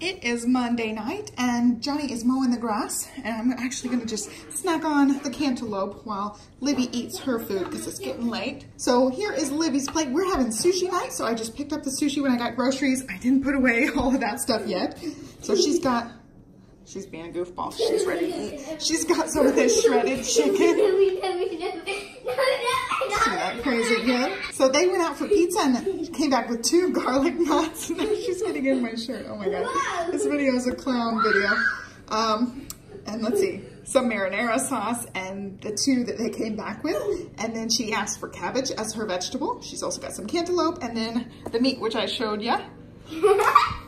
It is Monday night and Johnny is mowing the grass, and I'm actually gonna just snack on the cantaloupe while Livy eats her food because it's getting late. So here is Livy's plate. We're having sushi night, so I just picked up the sushi when I got groceries. I didn't put away all of that stuff yet. So she's being a goofball. She's ready to eat. She's got some of this shredded chicken. See that crazy kid? So they went out for pizza and came back with 2 garlic knots. Now she's getting in my shirt. Oh my god. This video is a clown video. And let's see, some marinara sauce and the 2 that they came back with. And then she asked for cabbage as her vegetable. She's also got some cantaloupe and then the meat, which I showed you.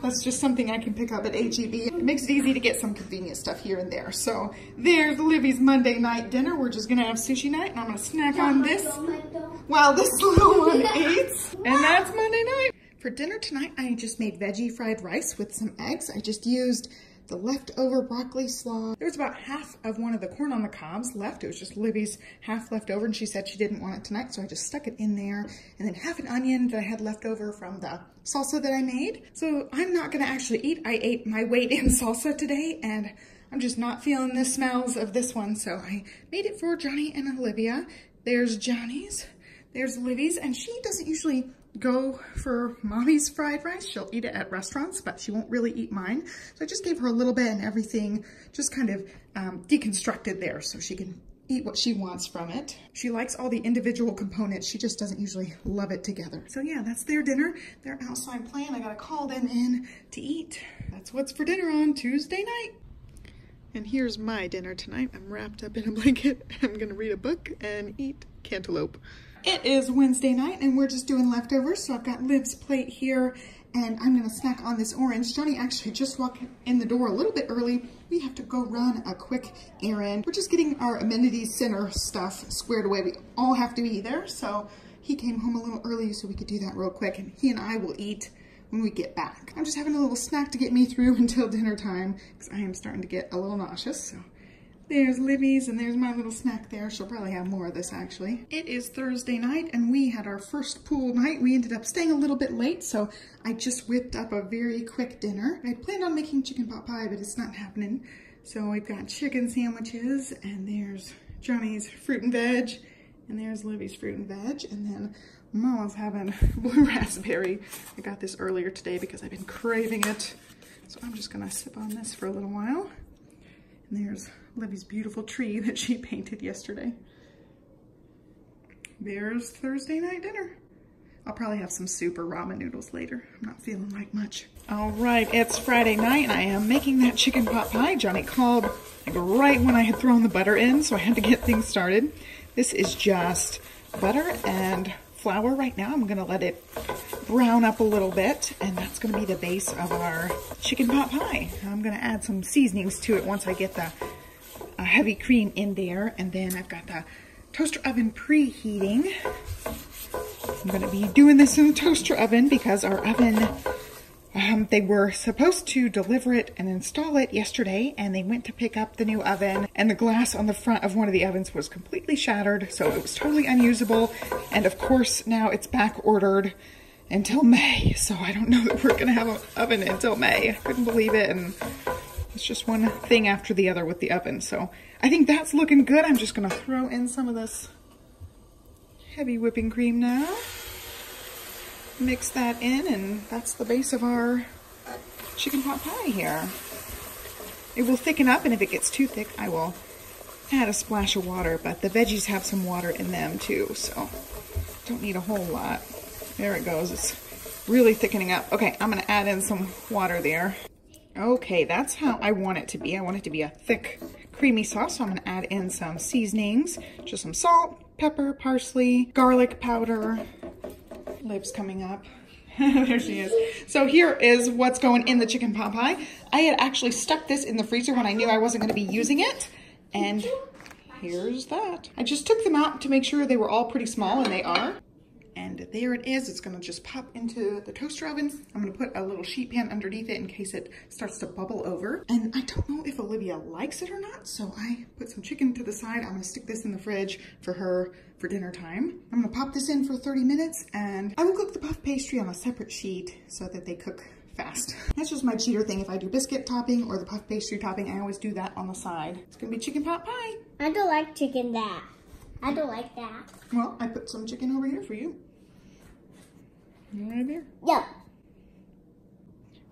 That's just something I can pick up at HEB. It makes it easy to get some convenient stuff here and there. So there's Livy's Monday night dinner. We're just gonna have sushi night and I'm gonna snack on this while this little one eats. And that's Monday night. For dinner tonight, I just made veggie fried rice with some eggs. I just used the leftover broccoli slaw. There was about half of one of the corn on the cobs left. It was just Livy's half left over and she said she didn't want it tonight, so I just stuck it in there. And then half an onion that I had left over from the salsa that I made. So I'm not gonna actually eat. I ate my weight in salsa today and I'm just not feeling the smells of this one. So I made it for Johnny and Olivia. There's Johnny's, there's Livy's, and she doesn't usually go for mommy's fried rice. She'll eat it at restaurants, but she won't really eat mine. So I just gave her a little bit and everything just kind of deconstructed there so she can eat what she wants from it. She likes all the individual components. She just doesn't usually love it together. So yeah, that's their dinner. They're outside playing. I gotta call them in to eat. That's what's for dinner on Tuesday night. And here's my dinner tonight. I'm wrapped up in a blanket. I'm gonna read a book and eat cantaloupe. It is Wednesday night and we're just doing leftovers. So I've got Liv's plate here and I'm gonna snack on this orange. Johnny actually just walked in the door a little bit early. We have to go run a quick errand. We're just getting our amenities center stuff squared away. We all have to be there. So he came home a little early so we could do that real quick, and he and I will eat when we get back. I'm just having a little snack to get me through until dinner time because I am starting to get a little nauseous. So there's Livy's and there's my little snack there. She'll probably have more of this actually. It is Thursday night and we had our first pool night. We ended up staying a little bit late, so I just whipped up a very quick dinner. I planned on making chicken pot pie, but it's not happening. So we've got chicken sandwiches and there's Johnny's fruit and veg and there's Livy's fruit and veg, and then Mama's having blue raspberry. I got this earlier today because I've been craving it. So I'm just gonna sip on this for a little while. And there's Livy's beautiful tree that she painted yesterday. There's Thursday night dinner. I'll probably have some soup or ramen noodles later. I'm not feeling like much. All right, it's Friday night and I am making that chicken pot pie. Johnny called like right when I had thrown the butter in, so I had to get things started. This is just butter and flour right now. I'm gonna let it brown up a little bit, and that's gonna be the base of our chicken pot pie. I'm gonna add some seasonings to it once I get the heavy cream in there, and then I've got the toaster oven preheating. I'm gonna be doing this in the toaster oven because our oven, they were supposed to deliver it and install it yesterday, and they went to pick up the new oven and the glass on the front of one of the ovens was completely shattered, so it was totally unusable. And of course now it's back ordered until May, so I don't know that we're gonna have an oven until May. I couldn't believe it, and it's just one thing after the other with the oven. So I think that's looking good. I'm just gonna throw in some of this heavy whipping cream now. Mix that in, and that's the base of our chicken pot pie here. It will thicken up, and if it gets too thick, I will add a splash of water, but the veggies have some water in them too, so don't need a whole lot. There it goes. It's really thickening up. Okay, I'm gonna add in some water there. Okay, that's how I want it to be. I want it to be a thick, creamy sauce, so I'm gonna add in some seasonings, just some salt, pepper, parsley, garlic powder. Liv's coming up. There she is. So here is what's going in the chicken pot pie. I had actually stuck this in the freezer when I knew I wasn't going to be using it. And here's that. I just took them out to make sure they were all pretty small, and they are. And there it is. It's gonna just pop into the toaster oven. I'm gonna put a little sheet pan underneath it in case it starts to bubble over. And I don't know if Olivia likes it or not, so I put some chicken to the side. I'm gonna stick this in the fridge for her for dinner time. I'm gonna pop this in for 30 minutes, and I will cook the puff pastry on a separate sheet so that they cook fast. That's just my cheater thing. If I do biscuit topping or the puff pastry topping, I always do that on the side. It's gonna be chicken pot pie. I don't like chicken that. I don't like that. Well, I put some chicken over here for you. Right there. Yep.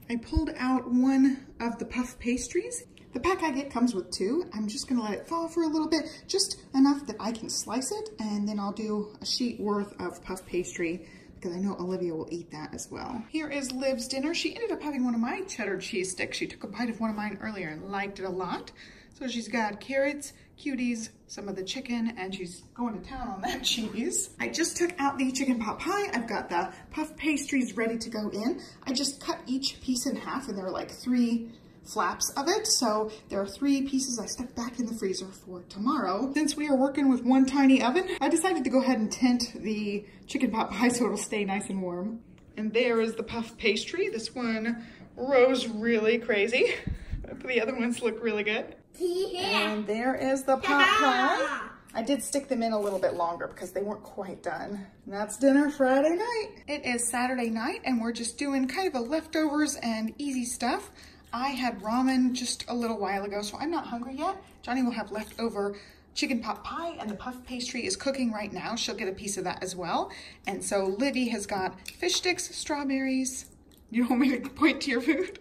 I pulled out one of the puff pastries. The pack I get comes with 2. I'm just gonna let it fall for a little bit, just enough that I can slice it, and then I'll do a sheet worth of puff pastry because I know Olivia will eat that as well. Here is Liv's dinner. She ended up having one of my cheddar cheese sticks. She took a bite of one of mine earlier and liked it a lot. So she's got carrots, cuties, some of the chicken, and she's going to town on that cheese. I just took out the chicken pot pie. I've got the puff pastries ready to go in. I just cut each piece in half, and there are like 3 flaps of it. So there are 3 pieces I stuck back in the freezer for tomorrow. Since we are working with one tiny oven, I decided to go ahead and tent the chicken pot pie so it'll stay nice and warm. And there is the puff pastry. This one rose really crazy. The other ones look really good. Yeah. And there is the pot pie. I did stick them in a little bit longer because they weren't quite done. And that's dinner Friday night. It is Saturday night and we're just doing kind of a leftovers and easy stuff. I had ramen just a little while ago, so I'm not hungry yet. Johnny will have leftover chicken pot pie, and the puff pastry is cooking right now. She'll get a piece of that as well. And so Livy has got fish sticks, strawberries. You want me to point to your food?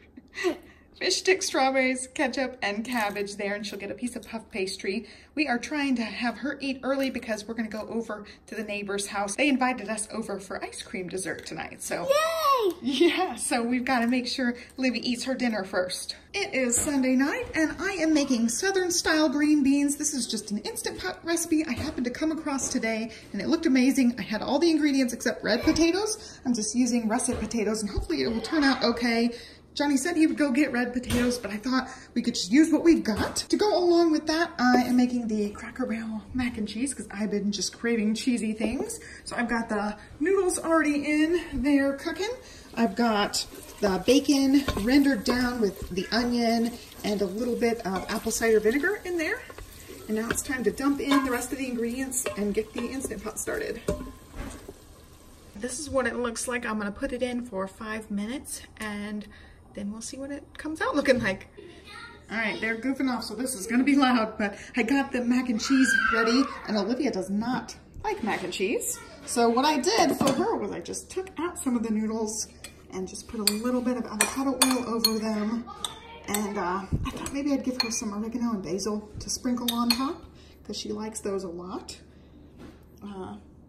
Fish sticks, strawberries, ketchup, and cabbage there, and she'll get a piece of puff pastry. We are trying to have her eat early because we're gonna go over to the neighbor's house. They invited us over for ice cream dessert tonight, so. Yay! Yeah, so we've gotta make sure Livy eats her dinner first. It is Sunday night, and I am making Southern style green beans. This is just an Instant Pot recipe I happened to come across today, and it looked amazing. I had all the ingredients except red potatoes. I'm just using russet potatoes, and hopefully it will turn out okay. Johnny said he would go get red potatoes, but I thought we could just use what we've got. To go along with that, I am making the Cracker Barrel mac and cheese because I've been just craving cheesy things. So I've got the noodles already in there cooking. I've got the bacon rendered down with the onion and a little bit of apple cider vinegar in there. And now it's time to dump in the rest of the ingredients and get the Instant Pot started. This is what it looks like. I'm gonna put it in for 5 minutes and then we'll see what it comes out looking like. All right, they're goofing off, so this is gonna be loud, but I got the mac and cheese ready, and Olivia does not like mac and cheese. So what I did for her was I just took out some of the noodles and just put a little bit of avocado oil over them. And I thought maybe I'd give her some oregano and basil to sprinkle on top because she likes those a lot.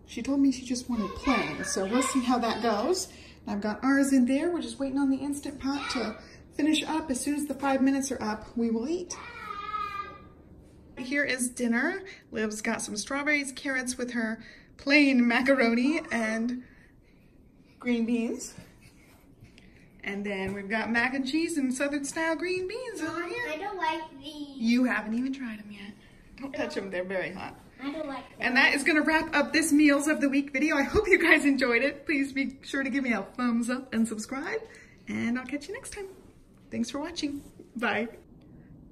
She told me she just wanted plain, so we'll see how that goes. I've got ours in there. We're just waiting on the Instant Pot to finish up. As soon as the 5 minutes are up, we will eat. Here is dinner. Liv's got some strawberries, carrots with her plain macaroni and green beans. And then we've got mac and cheese and Southern style green beans over here. I don't like these. You haven't even tried them yet. Don't touch them, they're very hot. I don't like them. And that is gonna wrap up this Meals of the Week video. I hope you guys enjoyed it. Please be sure to give me a thumbs up and subscribe, and I'll catch you next time. Thanks for watching. Bye.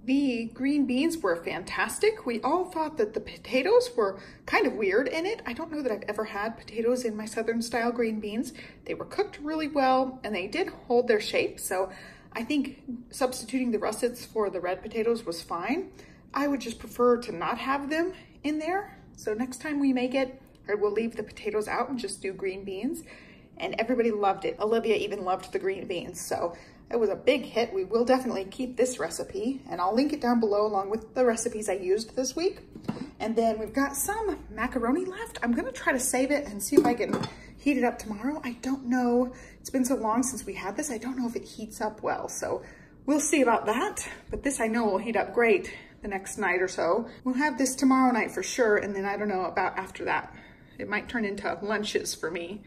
The green beans were fantastic. We all thought that the potatoes were kind of weird in it. I don't know that I've ever had potatoes in my Southern style green beans. They were cooked really well and they did hold their shape. So I think substituting the russets for the red potatoes was fine. I would just prefer to not have them in there. So next time we make it, I will leave the potatoes out and just do green beans. And everybody loved it. Olivia even loved the green beans. So it was a big hit. We will definitely keep this recipe, and I'll link it down below along with the recipes I used this week. And then we've got some macaroni left. I'm gonna try to save it and see if I can heat it up tomorrow. I don't know. It's been so long since we had this. I don't know if it heats up well. So we'll see about that. But this I know will heat up great the next night or so. We'll have this tomorrow night for sure. And then I don't know about after that. It might turn into lunches for me.